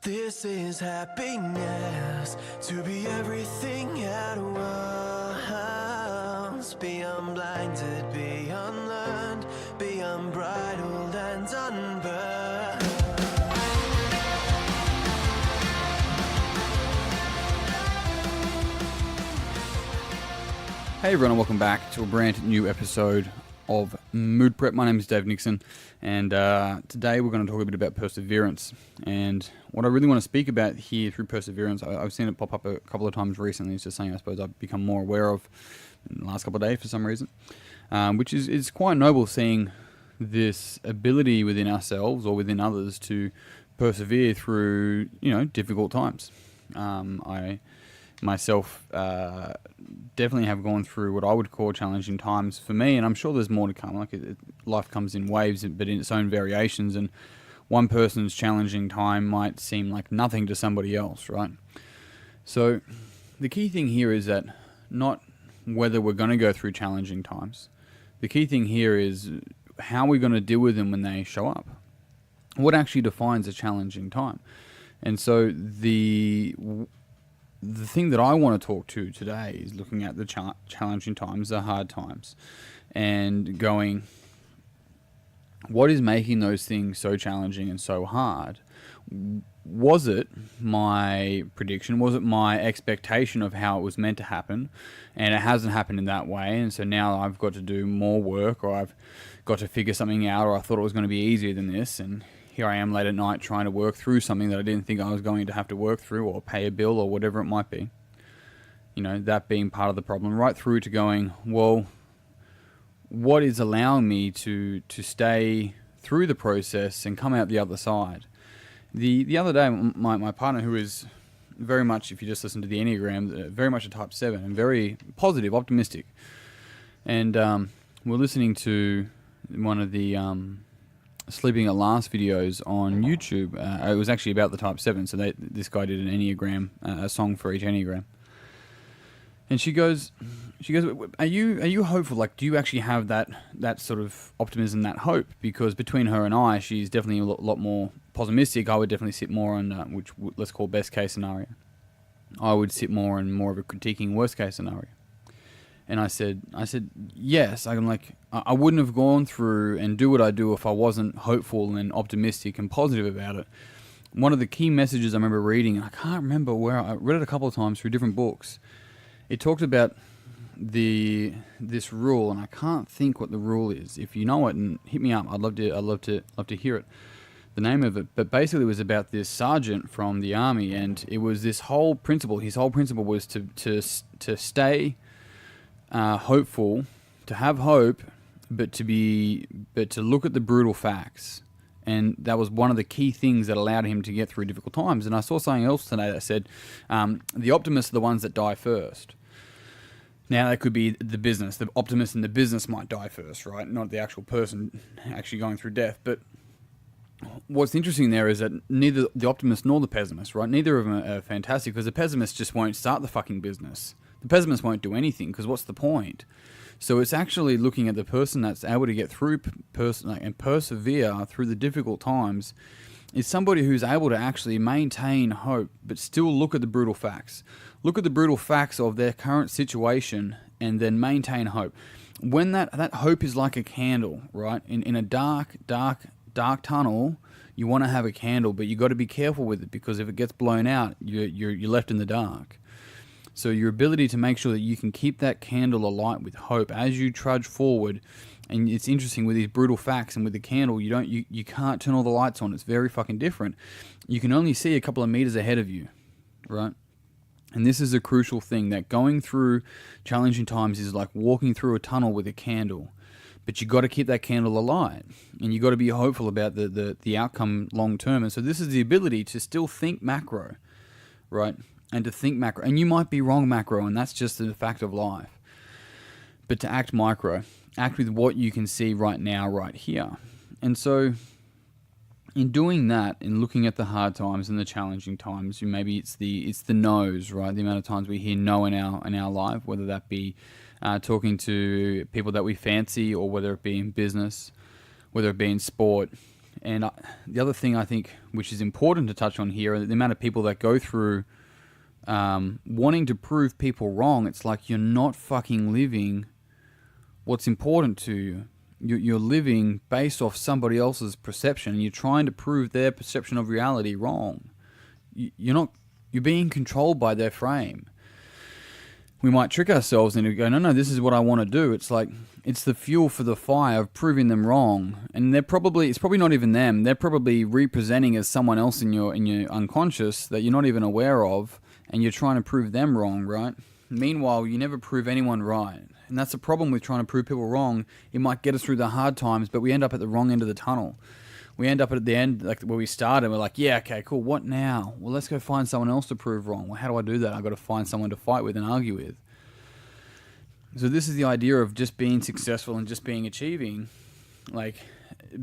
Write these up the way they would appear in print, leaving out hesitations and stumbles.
This is happiness, to be everything at once. Be unblinded, be unlearned, be unbridled and unburned. Hey everyone, and welcome back to a brand new episode of Mood Prep. My name is Dave Nixon, and today we're going to talk a bit about perseverance. And what I really want to speak about here through perseverance, I've seen it pop up a couple of times recently. It's just something I suppose I've become more aware of in the last couple of days for some reason, which is quite noble, seeing this ability within ourselves or within others to persevere through, difficult times. I myself definitely have gone through what I would call challenging times for me, and I'm sure there's more to come. Life comes in waves, but in its own variations, and one person's challenging time might seem like nothing to somebody else, right? So the key thing here is that not whether we're going to go through challenging times. The key thing here is how we're going to deal with them when they show up. What actually defines a challenging time? And so the thing that I want to talk to today is looking at the challenging times, the hard times, and going, what is making those things so challenging and so hard? Was it my prediction? Was it my expectation of how it was meant to happen? And it hasn't happened in that way, and so now I've got to do more work, or I've got to figure something out, or I thought it was going to be easier than this, and here I am late at night trying to work through something that I didn't think I was going to have to work through, or pay a bill, or whatever it might be. That being part of the problem, right through to going, well, what is allowing me to stay through the process and come out the other side? The other day, my partner, who is very much, if you just listen to the Enneagram, very much a type 7 and very positive, optimistic. And we're listening to one of the Sleeping at Last videos on YouTube. It was actually about the type 7, so this guy did an Enneagram, a song for each Enneagram. And she goes, are you hopeful? Like, do you actually have that sort of optimism, that hope? Because between her and I, she's definitely a lot more pessimistic. I would definitely sit more on, which let's call best case scenario. I would sit more on more of a critiquing worst case scenario. And I said, yes. I'm like, I wouldn't have gone through and do what I do if I wasn't hopeful and optimistic and positive about it. One of the key messages I remember reading, and I can't remember where, I read it a couple of times through different books. It talked about this rule, and I can't think what the rule is. If you know it, and hit me up. I'd love to hear it. The name of it, but basically it was about this sergeant from the army, and it was this whole principle. His whole principle was to stay hopeful, to have hope, but to look at the brutal facts. And that was one of the key things that allowed him to get through difficult times. And I saw something else today that said, the optimists are the ones that die first. Now, that could be the business. The optimist in the business might die first, right? Not the actual person actually going through death. But what's interesting there is that neither the optimist nor the pessimist, right? Neither of them are fantastic, because the pessimist just won't start the fucking business. The pessimist won't do anything, because what's the point? So it's actually looking at the person that's able to get through and persevere through the difficult times is somebody who's able to actually maintain hope, but still look at the brutal facts. Look at the brutal facts of their current situation and then maintain hope. When that hope is like a candle, right? In a dark tunnel, you want to have a candle, but you got to be careful with it, because if it gets blown out, you're left in the dark. So your ability to make sure that you can keep that candle alight with hope as you trudge forward. And it's interesting with these brutal facts and with the candle, you can't turn all the lights on. It's very fucking different. You can only see a couple of meters ahead of you, right? And this is a crucial thing, that going through challenging times is like walking through a tunnel with a candle. But you got to keep that candle alight, and you got to be hopeful about the outcome long term. And so this is the ability to still think macro, right? And to think macro. And you might be wrong macro, and that's just the fact of life. But to act micro, act with what you can see right now, right here. And so in doing that, in looking at the hard times and the challenging times, maybe it's the no's, right? The amount of times we hear no in our life, whether that be talking to people that we fancy, or whether it be in business, whether it be in sport, And the other thing I think which is important to touch on here are the amount of people that go through wanting to prove people wrong. It's like you're not fucking living what's important to you. You're living based off somebody else's perception, and you're trying to prove their perception of reality wrong. You're being controlled by their frame. We might trick ourselves into go, no, this is what I want to do. It's like, it's the fuel for the fire of proving them wrong. And it's probably not even them. They're probably representing as someone else in your unconscious that you're not even aware of, and you're trying to prove them wrong, right? Meanwhile, you never prove anyone right. And that's the problem with trying to prove people wrong. It might get us through the hard times, but we end up at the wrong end of the tunnel. We end up at the end, like where we started. We're like, yeah, okay, cool. What now? Well, let's go find someone else to prove wrong. Well, how do I do that? I've got to find someone to fight with and argue with. So this is the idea of just being successful and just being achieving, like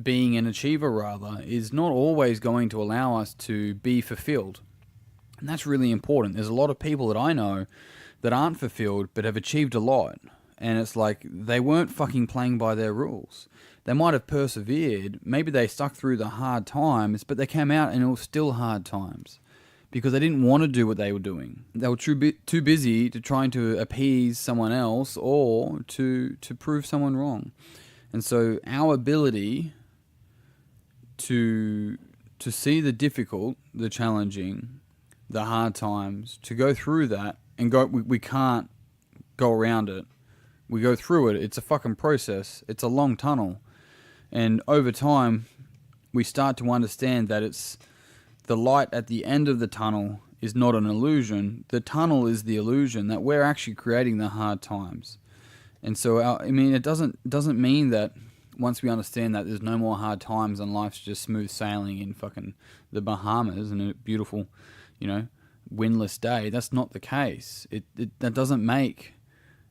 being an achiever rather, is not always going to allow us to be fulfilled. And that's really important. There's a lot of people that I know that aren't fulfilled but have achieved a lot. And it's like they weren't fucking playing by their rules. They might have persevered. Maybe they stuck through the hard times, but they came out and it was still hard times because they didn't want to do what they were doing. They were too busy to trying to appease someone else or to prove someone wrong. And so our ability to see the difficult, the challenging, the hard times, to go through that and we can't go around it. We go through it. It's a fucking process. It's a long tunnel. And over time, we start to understand that it's the light at the end of the tunnel is not an illusion. The tunnel is the illusion, that we're actually creating the hard times. And so, it doesn't mean that once we understand that there's no more hard times and life's just smooth sailing in fucking the Bahamas and a beautiful, windless day. That's not the case. That doesn't make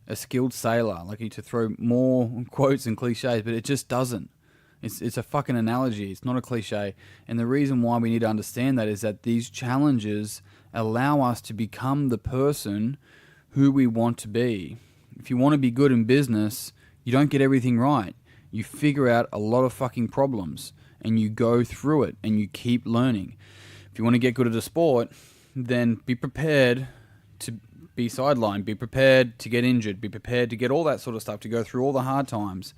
a skilled sailor, like to throw more quotes and cliches, but it just doesn't. It's a fucking analogy. It's not a cliche. And the reason why we need to understand that is that these challenges allow us to become the person who we want to be. If you want to be good in business, you don't get everything right. You figure out a lot of fucking problems and you go through it and you keep learning. If you want to get good at a sport, then be prepared to be sidelined, be prepared to get injured, be prepared to get all that sort of stuff, to go through all the hard times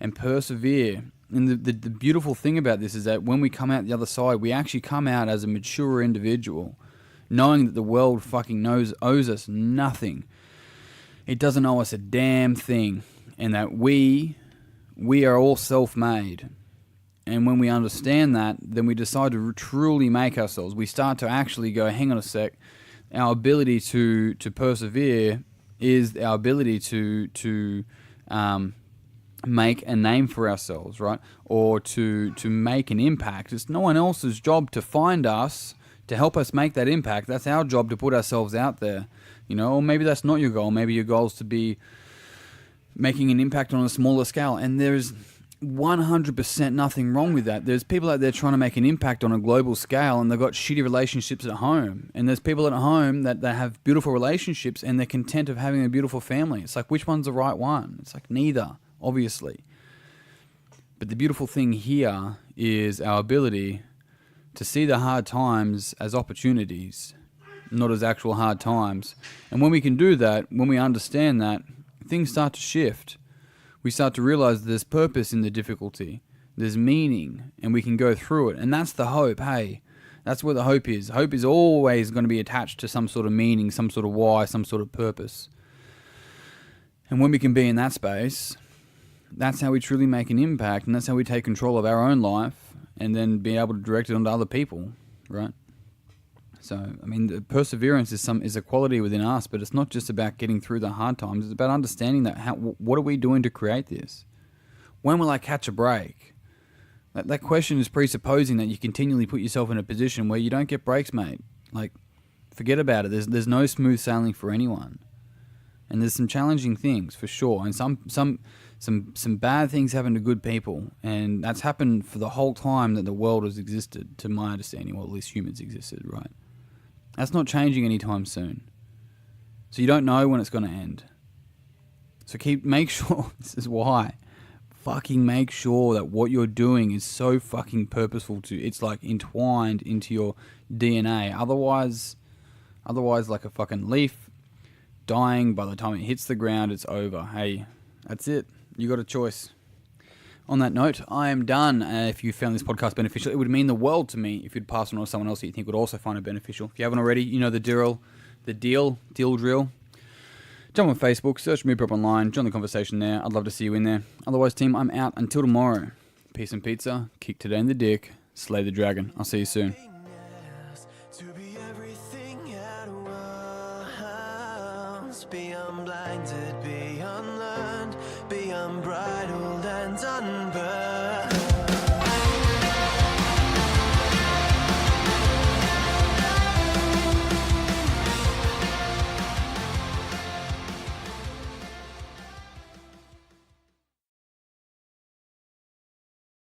and persevere. And the beautiful thing about this is that when we come out the other side, we actually come out as a mature individual, knowing that the world fucking owes us nothing. It doesn't owe us a damn thing, and that we are all self-made. And when we understand that, then we decide to truly make ourselves. We start to actually go, hang on a sec, our ability to persevere is our ability to make a name for ourselves, right? Or to make an impact. It's no one else's job to find us, to help us make that impact. That's our job to put ourselves out there, or maybe that's not your goal. Maybe your goal is to be making an impact on a smaller scale. And there's 100% nothing wrong with that. There's people out there trying to make an impact on a global scale and they've got shitty relationships at home. And there's people at home that have beautiful relationships and they're content of having a beautiful family. It's like, which one's the right one? It's like neither, obviously. But the beautiful thing here is our ability to see the hard times as opportunities, not as actual hard times. And when we can do that, when we understand that, things start to shift. We start to realize there's purpose in the difficulty. There's meaning, and we can go through it. And that's the hope, hey. That's where the hope is. Hope is always going to be attached to some sort of meaning, some sort of why, some sort of purpose. And when we can be in that space, that's how we truly make an impact, and that's how we take control of our own life and then be able to direct it onto other people, right? So, the perseverance is a quality within us, but it's not just about getting through the hard times. It's about understanding that what are we doing to create this? When will I catch a break? That question is presupposing that you continually put yourself in a position where you don't get breaks, mate. Like, forget about it. There's no smooth sailing for anyone, and there's some challenging things for sure, and some bad things happen to good people, and that's happened for the whole time that the world has existed, to my understanding, or at least humans existed, right? That's not changing anytime soon. So you don't know when it's going to end. So make sure, this is why, fucking make sure that what you're doing is so fucking purposeful it's like entwined into your DNA. Otherwise, like a fucking leaf dying, by the time it hits the ground, it's over. Hey, that's it. You got a choice. On that note, I am done. If you found this podcast beneficial, it would mean the world to me if you'd pass it on to someone else that you think would also find it beneficial. If you haven't already, you know the drill. The deal drill. Jump on Facebook, search Mood Prep online, join the conversation there. I'd love to see you in there. Otherwise, team, I'm out until tomorrow. Peace and pizza, kick today in the dick, slay the dragon. I'll see you soon. To be everything at once, be unblinded, be unlearned, be unbridled and unburned.